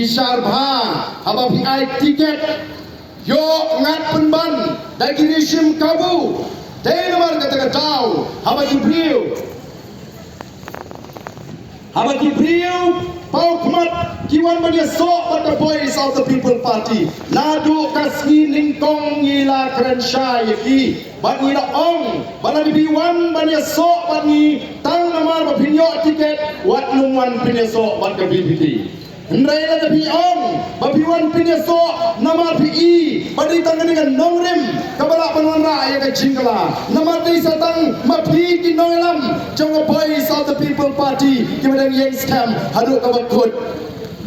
Bishar Bha haba PI tiket yo ngat penban dari Rishim Kabu dari nomor kata tahu haba Gibril Pau Kmat Kiwan Bania So but the voice of the People Party Nadu Kasmi Ningkong Ngila Kerensyai Yaki Bat Ngila Ong Bala Dibiwan Bania So Bat Ni Tang Namar Bapinyo Tiket Wat Nungwan Pinya So Bat Kabibiti Hendrai la Bi Ong Bapiwan Pinya So Namar Pi Badi Tangan Dengan Nongrim Kabala Panuan Raya Ka Jingkala Namar Desa Tang Mapi Ki Nongelam Jong voice of the People Party Kimadang Yang Scam Haduk Kabakut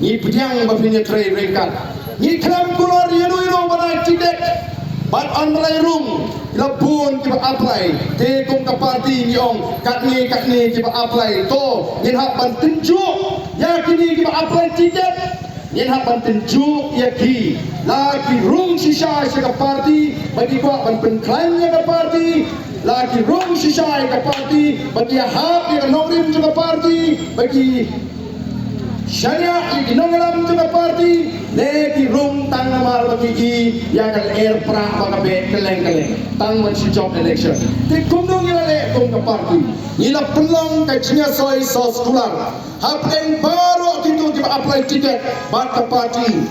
Ni Pujang Bapinya Tray Ringkat Ni Klam Kulor Yanu Banai Tiket Bat Anlai Rum Labun Kiba Apply Tekong Ka Party Ni Ong Katni Kiba Apply To Yin Hap Ban Tinjuk Yakini Kiba Apply Tiket Yin Hap Ban Tinjuk Yaki Lagi Rum Shisha Ka Party Bagi Kwa Ban Penklanya Ka Party Lagi Rum Shisha Ka Party Bagi Hap Yang Nongrim Ka Party Bagi Syariah yang dinongelam juga parti lagi rum tang namar bagi yang kan air perang bakabe keleng tang mencucok election di kumdung ilale kum ke parti ila pelong kacnya soy sos kular hapeng baru gitu kita apply tiket bat ke parti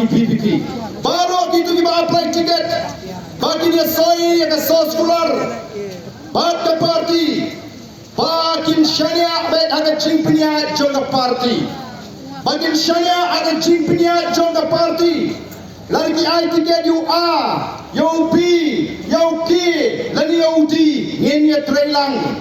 PPP baru gitu kita apply tiket bagi dia soy yang sos kular bat ke parti Bakin Syariah baik ada cingpenya jongga parti. Bakin Syariah ada cingpenya jongga parti. Lagi I tiket you A, you B, you K, lagi you D, ngenya trailang.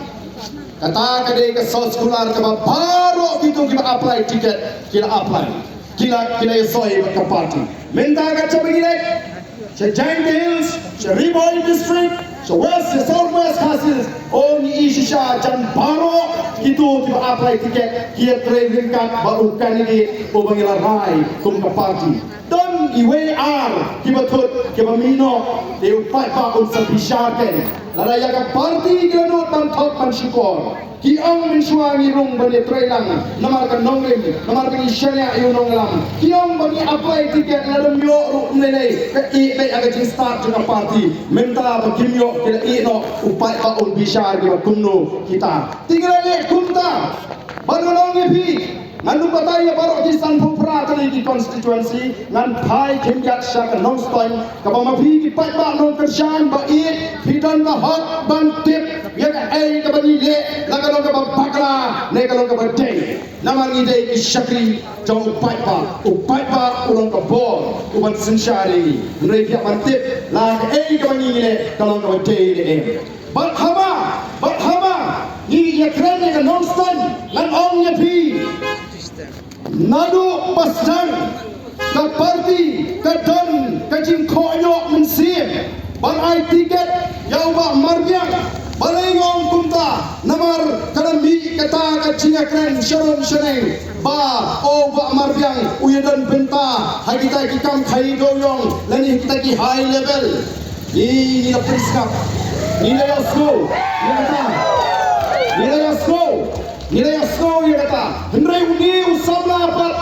Kata kadai ke sos kular ke baru gitu kita apply tiket, kita apply. Kila soy ke parti. Minta kaca begini. Giant Hills, Riboy District, West, Southwest Hasil, Oni Ishisha, Jan Baro, itu tiba apply tiket, kia training card baru candidate, Ubangila Rai, kumka party. Dan IWR, tiba tut, tiba mino, dia upai pa unsur bishaken. Lada yaga party kila not dan top dan syukur. Ki ang mensuangi rung bani trailang, namar kan nongrim, namar kan Syariah iu nonglam. Ki ang bani apply tiket lalu yo ru nilai, ke I baik aga jing start juga party. Minta bagimyo kila I no upai pa un bishar kita kumno kita. Tinggal le kumta, baru nongi pi. Ngan pataya baru di Sanpu Pratali di constituency ngan pai kimjat syak nongstoin kabama pi di pai ba nong kerjaan ba I bidan ka hot ban tip ya ka ai ka bani le la ka nong ka bakla ne ka nong ka badai namar ni dei syakri jong pai ba ulong ka bor uban sensyari nrei pia ban tip la ka ai ka bani le ka nong ka badai le bat hama ni ya kren ka nongstoin ngan ong ya pi Nadu pasang ke parti ke dan ke jingkoyo mensip balai tiket yau ba marbiang balai ngong kumta namar kalami kata ke jingakren syaron syaneng ba o ba marbiang uyadan benta hai kita kikam khai goyong lani kita ki high level ini la priskap nilai asko nilai asko ya kata hendrai uni usabla pat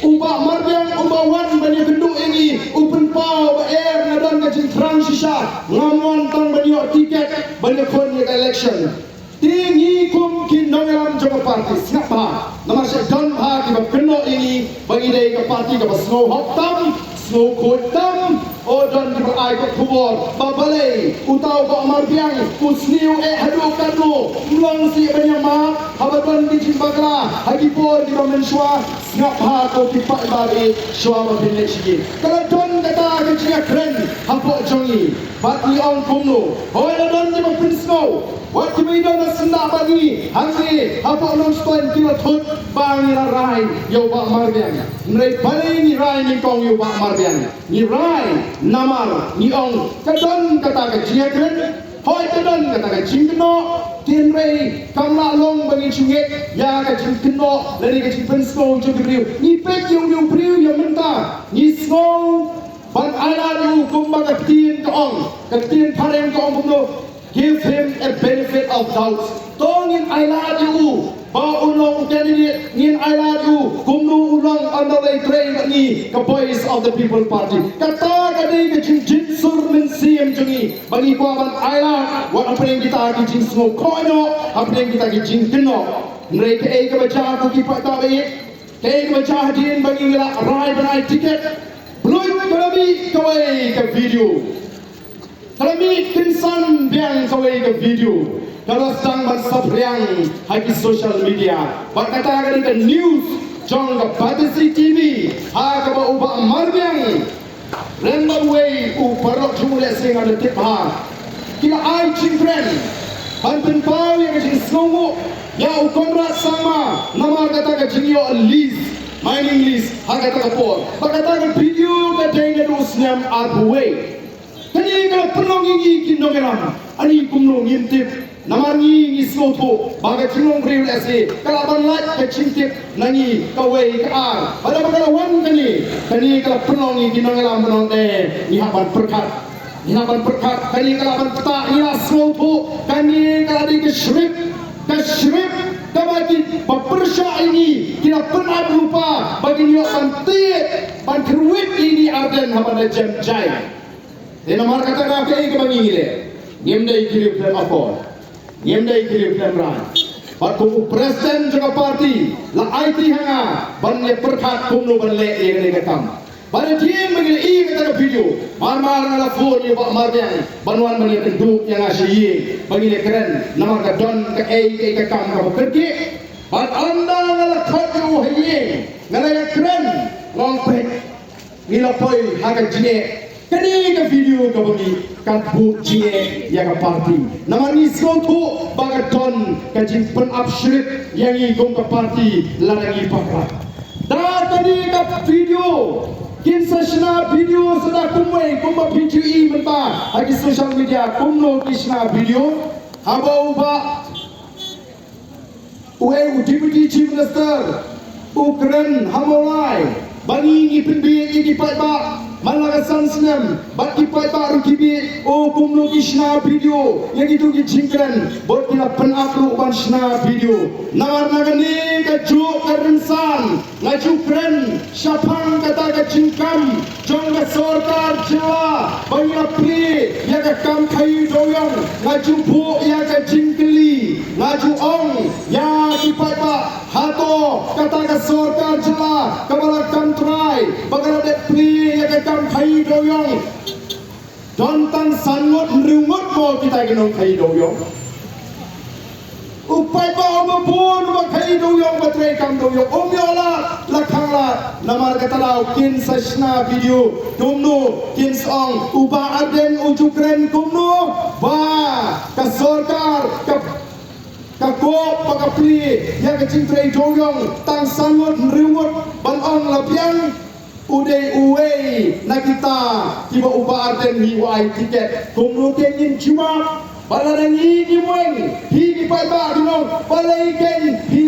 ubah marbiang ubawan bani genduk ini open power air nadan ke jingkrang shisha ngamon tang bani tiket bani kon ya election tinggi kum kin nongelam joma parti siapa nama syaitan ha ki bakno ini bagi dai ke parti ke snow hotam snow kotam odon di berai ke kubur babalai utau ba marbiang usniu hadu kanu mlong si banyama habatan di jimbagla hagi por di mensua ngap ha ko ki pak bari shwa ba bin lechi kalau don kata ke cia kren hapo jongi bat ni on kumno hoi don di bin snow wat ki don senda bagi hangi hapo non stoin ki thut bang la rai yo ba marbiang nrei balai ni rai ni kong yo ba marbiang ni rai namar ni ong kadon kata ke cia kren hoi kadon kata ke jingno tinrei kamla long bagi chunget ya ke jingno lari ke jingpen snow jogriu ni pek yung priu yo menta ni snow ban ala yu kumba ke tin ke ong ke tin pareng ke ong kumno give him a benefit of doubt tongin ala yu ba ulong candidate ngin I love you kumnu ulong andolai train ni ka voice of the people party kata kadi ke jin sur min sim jungi bagi ko ban I love wa apeng kita ki jin smo koino apeng kita ki jin keno mereka ke baca ku ki pata be ke baca hadin bagi ngila rai banai tiket belum kami kawai ke video kami kinsan biang kawai ke video kalau sedang bersabriang haki social media berkata kali ke news jong ke Batasi TV ha ke ubah marbiang lembab way uparok jumlah sing ada tip ha kila ai chingren panten pau yang jing songo ya ukonra sama nama kata ke jingyo list mining list ha kata ke por berkata ke video ke dengge usnyam arbuwe kani kalau penuh gigi kindogeram ani kumno ngintip namangi ngisloto bagai cilong real ese kalaban laj kecintip nangi kawai kaar pada bagalawan kani kalau penuh gigi kindogeram penuh ni haban perkat kani kalaban peta ngisloto kani kalau di keshrip kabagi pepersya ini kita pernah lupa bagi nyo pantit panterwit ini arden haban jam jai Dena mar kata ka ke bangi ngile ngemdai kiri plan apol ngemdai kiri plan ran pat ku presiden jaga parti la IT hanga ban le perkhat kumno ban le ye ne katam pada dia mengile i kata video mar ngala phone ye ba mar yang banwan ban le kenduk yang asyi bagi le keren nama ka don ka ke kam ka pergi pat anda ngala khat yo haye ngala ya keren long pek ngila poi haga jine kani ke video ke bagi kan bu jie ya ke parti namani soto bagaton ke jimpen absyrik yang igong ke parti larangi pakrat da kani ke video kinsa shna video sada kumai kumba video i menta agi social media kumno kishna video haba uba uwe deputy chief minister ukren hamolai bani ngi pinbi i dipat ba Malagasan senam, bagi pai baru kibi, kumno kisna video, yang itu kijingkran, buat kita penaplu bansna video. Nawar nagani kejuk kerensan, ngaju keren, syapang kata kejingkam, jong ke sorkar jela, bagi apri, ya ke kam kayu doyong, ngaju bu, ya ke jingkeli, ngaju ong, ya kipai ba, hato kata ke sorkar jela, kepala kantrai, bagala depri, ya ke kam khai doyong dontan sangot rungut mo kita genong khai doyong upai ba omapun ba khai doyong batre kam doyong omyola lakhangla namar katalau kin sashna video kumno kin song uba aden ujukren kumno ba ka sorkar ka ko pakapli ya ka cintre doyong tang sangot rungut ban ong lapiang Udai uwe na kita tiba ubah arden hiwai tiket kumno kenin cuma balarang ini mueng hi di pai ba dinong balai ken hi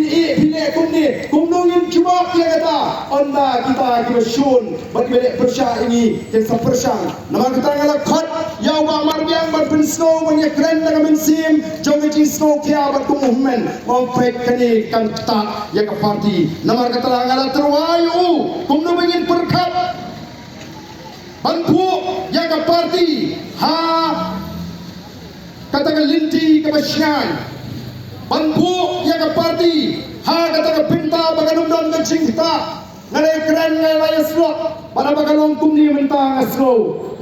le kumno ngin cuma dia kata anda kita syun bagi belek persya ini ken sa persang nama kita ngala khat ya ba marbiang bar pen snow menya kren na men sim jong ji snow kya bar movement mong pek kani kan ta ya ka party nama kita ngala terwayu kumno mengin perkat bantu ya ka party ha kata ke linti ke basyan bantu ya ke parti ha kata ke pinta baganum dan kencing kita ngalai keren ngalai slot pada bagalong kumni minta ngaslo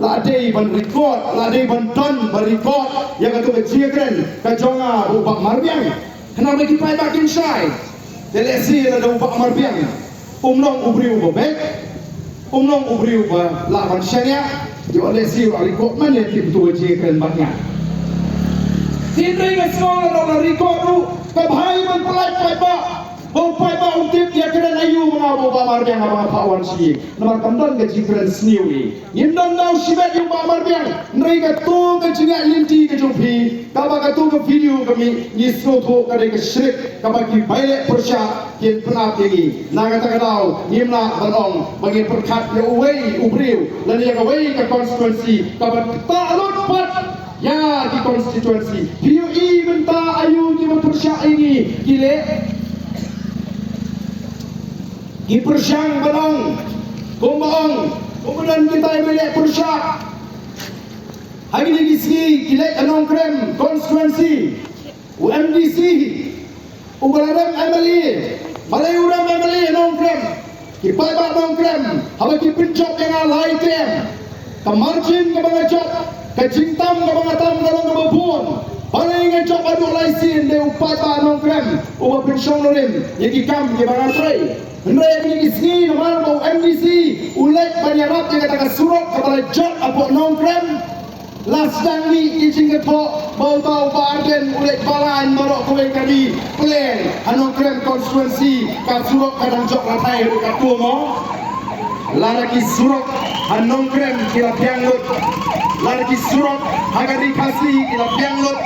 la dei ban record la dei ban ton ban record ya kata ke cia keren ke jonga ubak marbiang kenapa kita bakin syai delesi la ubak marbiang umlong ubriu bobek umlong ubriu ba lawan syania yo lesi record mana tim tu cia keren baknya Sindri ngasong na record kabhay man palay pa untip ya kena layu mga baba marbiang mga kawan siye namar kamdan ke jikran sniwi yindon daw sibet yung ba marbiang nrai ka to ke jinga linti ke jopi kaba ka to ke video kami nisno to kade ke shrik kaba ki baile persya kin penap tingi na kata daw nimna banong bagi perkat ya uwei ubriu lan ya uwei ke constituency kaba ta'alun pat ya di konstituensi PUI minta ayu di persya ini gile Kipersyang balong, kumbaong, kemudian kita melihat persyak. Hari ini kisih kilek anong krem konstituensi, UMDC, Ubalarem MLE, Malayuram MLE anong krem, Kipaibat anong krem, habang kipincok yang alay krem, kamarjin ke mga job, kajingtam ke mga tam kalong kababun, paling nga job aduk laisin de upaibat anong krem, uba pensyong nolim, yang kikam ke mga tray. Hendak ini kisih naman mau MDC ulit banyarap yang katakan surok kepada job apok nongkrem las dan ni kijing ketok mau tahu baden ulit balan marok kowe kali plan nongkrem konstituensi ka surok kadang job latai dekat tumo laraki surok nongkrem kila pianglut laraki surok haga dikasih kila pianglut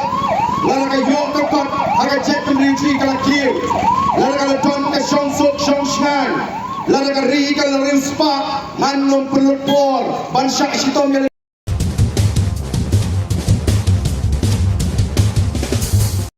laraki yok tekot haga cek pendiri kala kiu laraka ton ka shongsuk shongshan laraka ri ka larin spa nganong pelupor bansak sitom